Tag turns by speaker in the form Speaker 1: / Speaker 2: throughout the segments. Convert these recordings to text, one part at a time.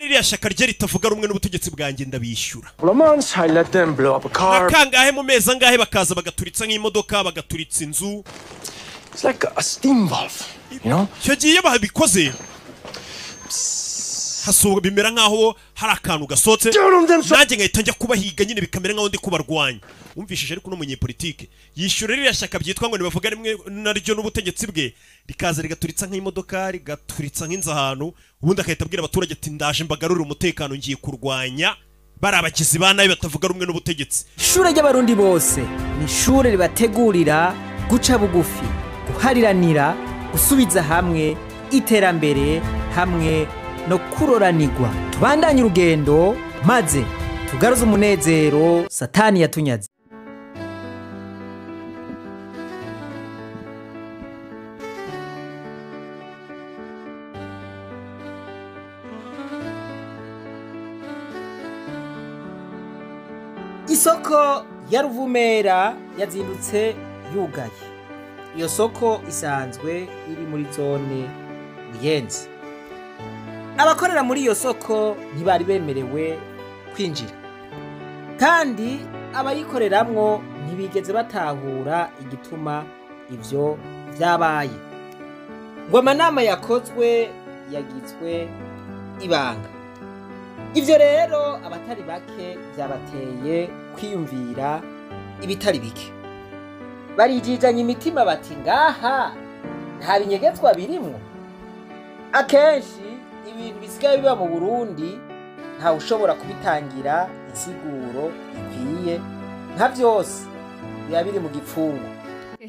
Speaker 1: ririya shaka rye ritavuga rumwe n'ubutegetsi bwanjye ndabishyura kangahe mu mezi angahe bakaza bagaturitsa nk'imodoka bagaturitsa inzu.
Speaker 2: It's like a steam valve, you know?
Speaker 1: Cyo giye babikoze haso bimera nkaho hari akantu gasotse nanjye ngahita njya kubahiga nyine bikamera nkaho ndi kubarwanya. Umvishije ariko no munyepolitike yishyura ririya shaka byitwa ngo nibavuga rimwe naryo n'ubutegetsi bwe rikaza rigaturitsa nk'imodoka rigaturitsa nk'inzu ahantu ubundi akahita abwira abaturage ati ndaje mbagarurira umutekano ngiye kurwanya bari abakizi ba nabi batavuga rumwe n'ubutegetsi.
Speaker 3: Ishure ry'abarundi bose ni ishure ribategurira guca bugufi, guhariranira, gusubiza hamwe iterambere hamwe no kuroranirwa. Tubandanye urugendo maze tugaruze umunezero satani yatunyaze. Isoko ya Ruvumera yazindutse yugaye. Iyo soko isanzwe iri muri zone Buyenzi. Abakorera muri iyo soko ntibari bemerewe kwinjira. Kandi abayikoreramwo ntibigeze batahura igituma ivyo vyabaye. Ngo amanama yakozwe yagizwe ibanga. Ivyo rero abatari bake byabateye kwiyumvira ibitari bike. Barijijanye imitima bati ngaha nta binyegetswa birimwo. Akenshi ibintu bisigaye biba mu Burundi nta ushobora kubitangira insiguro ikwiye nka byose biba biri mu gipfungu.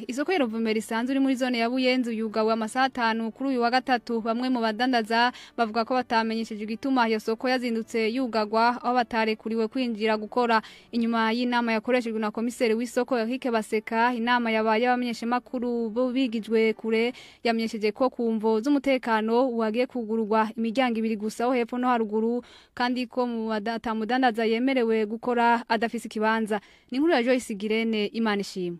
Speaker 4: Isoko ya Ruvumera isanzwe iri muri zone ya Buyenzi yugawe amasaha 5 kuri uyu wa gatatu. Bamwe mu badandaza bavuga ko batamenyesheje igituma iyo soko yazindutse yugagwa aho batarekuriwe kwinjira gukora. Inyuma y'inama yakoreshejwe na komiseri w'isoko Eric Baseka, inama yabaye abamenyesha makuru bo bigijwe kure yamenyesheje ko kumvo z'umutekano wagiye kugururwa imiryango ibiri gusa aho hepfo no haruguru, kandi ko mu batamudandaza yemerewe gukora adafise ikibanza. Ni inkuru ya Joyce Girene Imana ishimwe.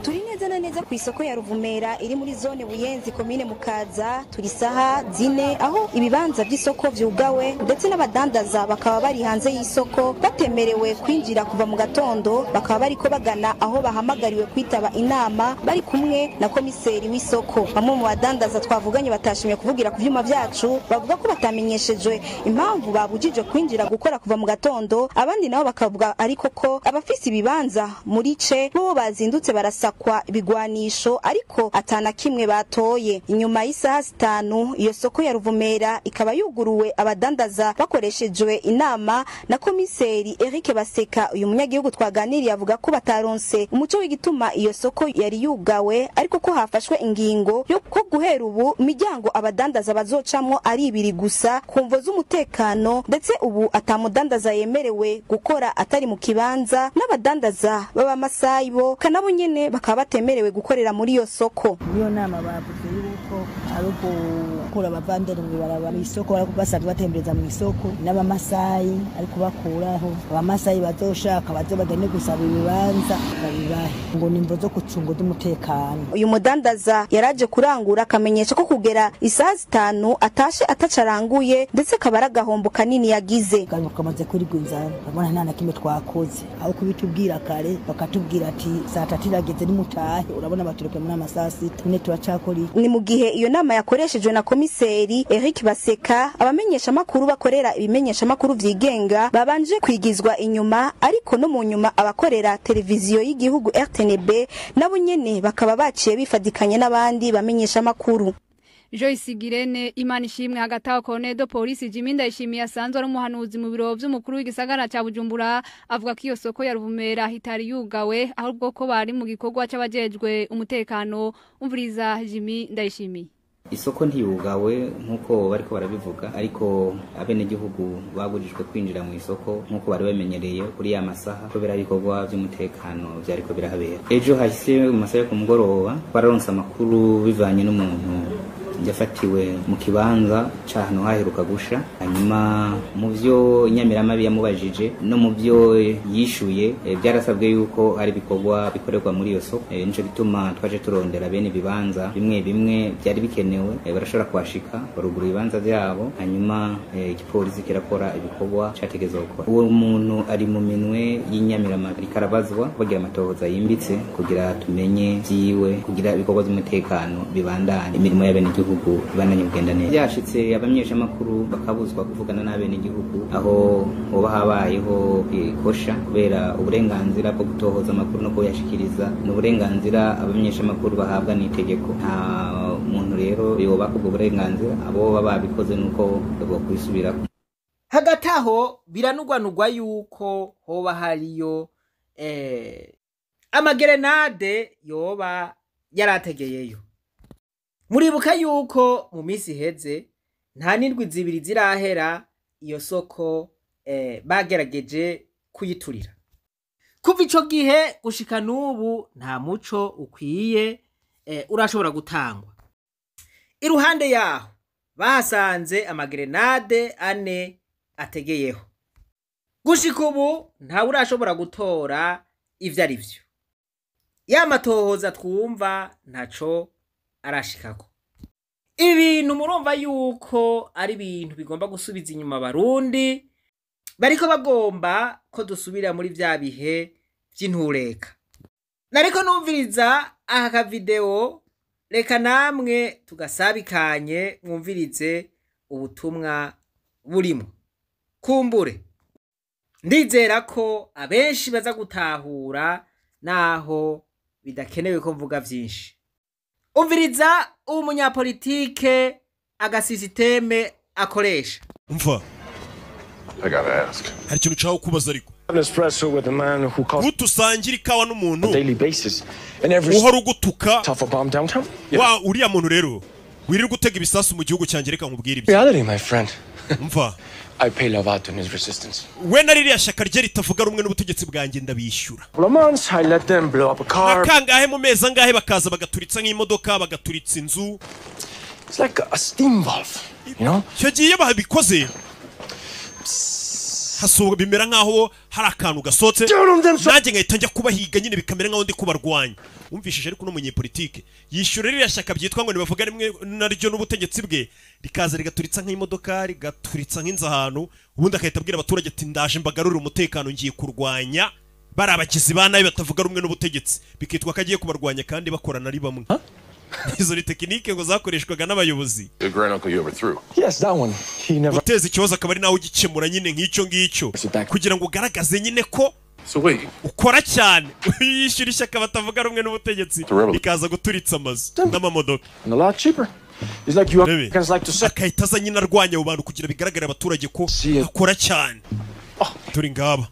Speaker 5: Turi neza na neza ku isoko ya Ruvumera iri muri zone Buyenzi komine Mukaza. Turi saha 4 aho ibibanza by'isoko vyugawe ndetse n'abadandaza bakaba bari hanze y'isoko batemerewe kwinjira kuva mu gatondo. Bakaba bariko bagana aho bahamagariwe kwitaba inama bari kumwe na komiseri w'isoko. Bamwe mu badandaza twavuganye batashimye kuvugira ku vyuma vyacu bavuga ko batamenyeshejwe impamvu babujije kwinjira gukora kuva mu gatondo. Abandi nabo bakavuga ariko ko abafise ibibanza muri ce bo bazindutse barasakwa ibigwanisho ariko atana kimwe batoye. Inyuma y'isaha 5 iyo soko ya Ruvumera ikaba yuguruwe abadandaza bakoreshejwe inama na komiseri Eric Baseka. Uyu munyagihugu twaganiriye avuga ko bataronse umuco w'igituma iyo soko yari yugawe ariko ko hafashwe ingingo yo ko guhera ubu imiryango abadandaza bazocamwo ari ibiri gusa kumvo z'umutekano, ndetse ubu atamudandaza yemerewe gukora atari mu kibanza. N'abadandaza baba Masayi bo kanabo nyene bakaba batemerewe gukorera muri iyo soko.
Speaker 6: Iyo nama bavuze yuko ari gukura abavandere mu baraba mu isoko basanzwe batembereza mu isoko n'abamasayi ariko bakuraho abamasayi bazoshaka bazobagene gusaba ibibanza babibahe ngo nimbo zo kucunga umutekano. Uyu
Speaker 5: mudandaza yaraje kurangura akamenyesha ko kugera isaha 5 atashe atacaranguye ndetse kabara gahombo kanini yagize.
Speaker 6: Kamaze kuri gwinza babona nta nakimwe twakoze aho kubitubwira kare bakatubwira ati saa 3 irageze ni mutahe urabona baturuke muri amasaha 6 ne turacakora.
Speaker 5: Ni mu gihe iyo nama yakoreshejwe na komiseri Eric Baseka, abamenyesha makuru bakorera ibimenyesha makuru vyigenga babanje kwigizwa inyuma, ariko no mu nyuma abakorera televiziyo y'igihugu RTNB nabo nyene bakaba baciye bifadikanye n'abandi bamenyesha makuru.
Speaker 4: Joyce Girene Imana ishimwe. Hagati aho Konedo Polisi Jimmy Ndayishimiye asanzwe ari umuhanuzi mu biro vy'umukuru w'igisagara ca Bujumbura avuga ko iyo soko ya Ruvumera hitari yugawe ahubwo ko bari mu gikorwa c'abajejwe umutekano. Umviriza Jimmy Ndayishimiye.
Speaker 7: Isoko ntiyugawe nkuko bariko barabivuga, ariko abene gihugu babujijwe kwinjira mu isoko nkuko bari bamenyereye kuri ya masaha kubera ibikorwa by'umutekano byariko birahabera. Ejo hahise mu masaha yo kumugoroba twararonse amakuru bivanye n'umuntu yafatiwe mu kibanza cy'ahantu haheruka gusha hanyuma mu byo Nyamiramabi yamubajije no mu byo yishuye byarasabwe yuko hari bikorwa bikorerwa muri iyo soko nico gituma twaje turondera bene bibanza bimwe bimwe byari bikenewe barashobora kwashika barugura ibibanza byabo hanyuma igipolisi kirakora ibikorwa cyategezwe gukora uwo muntu ari mu minwe y'Inyamiramabi karabazwa bagira amatohoza yimbitse kugira tumenye byiwe kugira ibikorwa by'umutekano bibandanye imirimo y'abene gihugu ibandanye kugenda neza byashitse abamenyesha makuru bakabuzwa kuvugana n'abene gihugu aho hoba habayeho ikosha kubera uburenganzira bwo gutohoza amakuru no kuyashikiriza n'uburenganzira abamenyesha makuru bahabwa n'itegeko nta muntu rero yoba kubwo burenganzira abo baba babikoze nuko bwo kwisubira
Speaker 3: hagati aho biranugwanugwa yuko hoba hariyo amagerenade yoba yarategeyeyo muribuka yuko mu minsi iheze nta n'indwi zibiri zirahera iyo soko bagerageje kuyiturira kuva ico gihe gushika n'ubu nta muco ukwiye urashobora gutangwa iruhande yaho bahasanze amagerenade 4 ategeyeho gushika ubu ntawe urashobora gutora ivyo ari vyo yamatohoza twumva ntaco arashikako ibintu murumva yuko ari ibintu bigomba gusubiza inyuma abarundi bariko bagomba ko dusubira muri vya bihe vy'intureka nariko numviriza aka video reka namwe tugasabikanye mwumvirize ubutumwa burimo kumbure ndizera ko abenshi baza gutahura naho bidakenewe ko mvuga vyinshi umviriza umunyapolitike agasisiteme akoresha
Speaker 1: umva
Speaker 2: I gotta ask.
Speaker 1: hari ikintu cyaho kubaza ariko
Speaker 2: An espresso with a man who calls
Speaker 1: gutusangira ikawa n'umuntu
Speaker 2: on a daily basis and every
Speaker 1: uhora ugutuka
Speaker 2: tough a bomb downtown.
Speaker 1: wa uriya muntu rero wirirwa gutega ibisasu mu gihugu cyanjye reka nkubwire ibyo
Speaker 2: Reality, my friend.
Speaker 1: umva
Speaker 2: I pay Lovato in his resistance.
Speaker 1: we na ririya shaka rye ritavuga rumwe n'ubutegetsi bwanjye ndabishyura
Speaker 2: For a month, I let them blow up a car.
Speaker 1: akangahe mu mezi angahe bakaza bagaturitsa nk'imodoka bagaturitsa inzu
Speaker 2: It's like a steam valve, you know?
Speaker 1: icyo gihe iyo babikoze hasohoka bimera nk'aho hari akantu gasotse nanjye nkahita njya kubahiga nyine bikamera nk'aho ndi kubarwanya wumvishije ariko n'umunyepolitike yishyura ririya shaka byitwa ngo nibavuga rimwe naryo n'ubutegetsi bwe rikaza rigaturitsa nk'imodoka rigaturitsa nk'inzu ahantu ubundi akahita abwira abaturage ati ndaje mbagarurira umutekano ngiye kurwanya bari abagizi ba nabi batavuga rumwe n'ubutegetsi bikitwa ko agiye kubarwanya kandi bakorana ari bamwe izo ni tekinike ngo zakoreshwaga n'abayobozi
Speaker 2: The grand uncle you overthrew. Yes, that one. He never.
Speaker 1: guteza ikibazo akaba ari nawe ugikemura nyine nk'icyo ngicyo kugira ngo ugaragaze nyine ko
Speaker 2: So wait.
Speaker 1: ukora cyane yishyura ishyaka batavuga rumwe n'ubutegetsi bikaza guturitsa amazu n'amamodoka
Speaker 2: And a lot cheaper. It's like you
Speaker 1: Rebe,
Speaker 2: Americans like to say.
Speaker 1: akahita aza nyine arwanya abo bantu kugira bigaragare abaturage ko akora cyane turi ngaba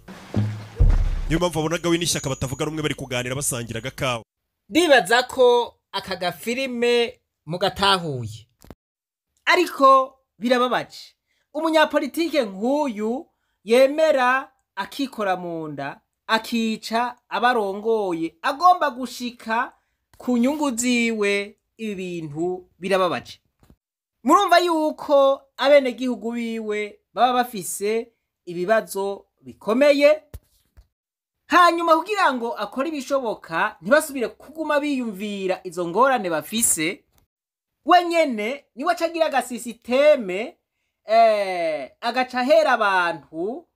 Speaker 1: niyo mpamvu abonaga we n'ishyaka batavuga rumwe bari kuganira basangira agakawa
Speaker 3: ndibaza ko aka gafilime mugatahuye ariko birababaje umunyapolitike nk'uyu yemera akikora mu nda akica abarongoye agomba gushika ku nyungu ziwe ibi bintu birababaje murumva yuko abenegihugu biwe baba bafise ibibazo bikomeye hanyuma kugira ngo akore ibishoboka ntibasubire kuguma biyumvira izo ngorane bafise wenyene niwe acagira agasisiteme agaca ahera abantu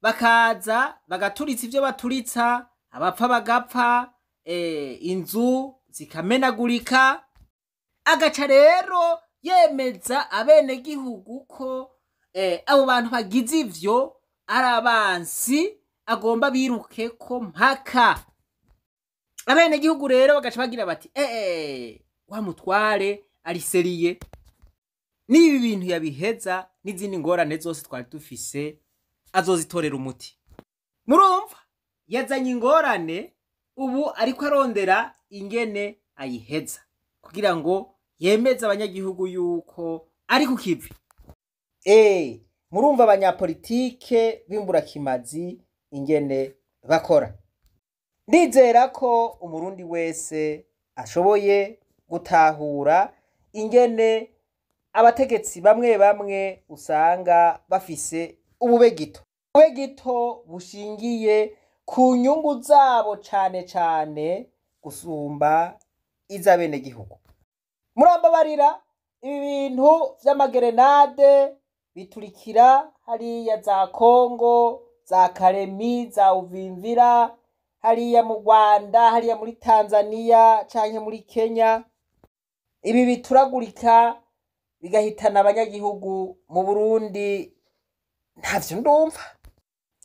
Speaker 3: bakaza bagaturitsa ibyo baturitsa abapfa bagapfa inzu zikamenagurika agaca rero yemeza abenegihugu ko abo bantu bagize ivyo ari abansi agomba biruke ko mpaka abenegihugu rero bagaca bagira bati wa mutware ari seriye n'ibi bintu yabiheza n'izindi ngorane zose twari dufise azozitorera umuti murumva yazanye ingorane ubu ariko arondera ingene ayiheza kugira ngo yemeze abanyagihugu yuko ari ku kivi murumva abanyapolitike b'imburakimazi ingene bakora ndizera ko umurundi wese ashoboye gutahura ingene abategetsi bamwe bamwe usanga bafise ububegito bushingiye ku nyungu zabo cane cane gusumba iz'abenegihugu. Murambabarira, ibi bintu vy'amagerenade biturikira hariya za Kongo, za Karemi, za Uvimvira, hariya mu Rwanda, hariya muri Tanzania canke muri Kenya. Ibi bituragurika bigahitana abanyagihugu mu Burundi, ntavyo ndumva.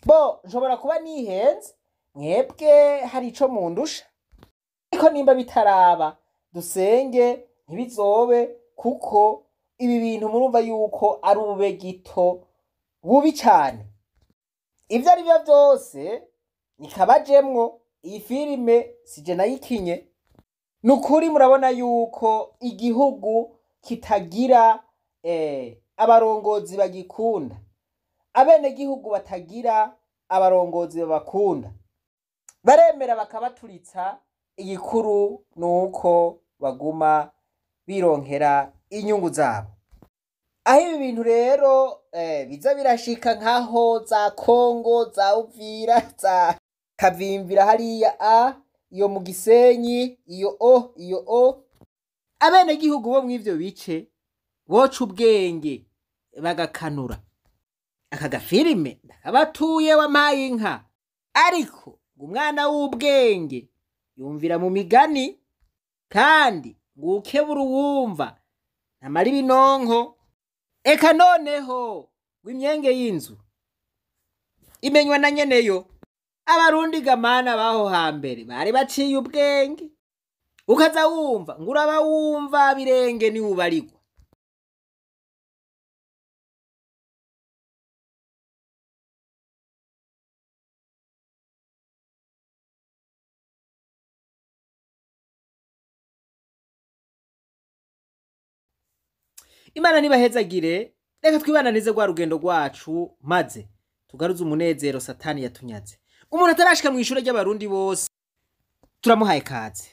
Speaker 3: Bo nshobora kuba nihenze, mwebwe hari ico mundusha, ariko nimba bitaraba dusenge ntibizobe, kuko ibi bintu murumva yuko ari ububegito bubi cane. Ivyo ari byo vyose nikabajemwo, iyi filime sije nayikinye. Nukuri murabona yuko igihugu kitagira abarongozi bagikunda, abene gihugu batagira abarongozi babakunda, baremera bakabaturitsa. Igikuru nuko baguma bironkera inyungu zabo. Aho ibi bintu rero biza birashika nkaho za Kongo, za Uvira, za Kavimvira hariya iyo mu Gisenyi, iyo o abene gihugu bo mw'ivyo bice boca ubwenge bagakanura. Aka gafilime ndakabatuye wamaye inka, ariko umwana w'ubwenge yumvira mu migani, kandi ngukebura uwumva ntamara ibinonko. Eka noneho w'imyenge y'inzu imenywa na nyeneyo. Abarundi gamana baho hambere bari baciye ubwenge, ukaza wumva nguraba wumva birenge ni ubarigwa. Imana nibahezagire, reka twibananize rwa rugendo rwacu maze tugaruze umunezero Satani yatunyaze. Umuntu atarashika mu ishure ry'abarundi bose turamuhaye kaze.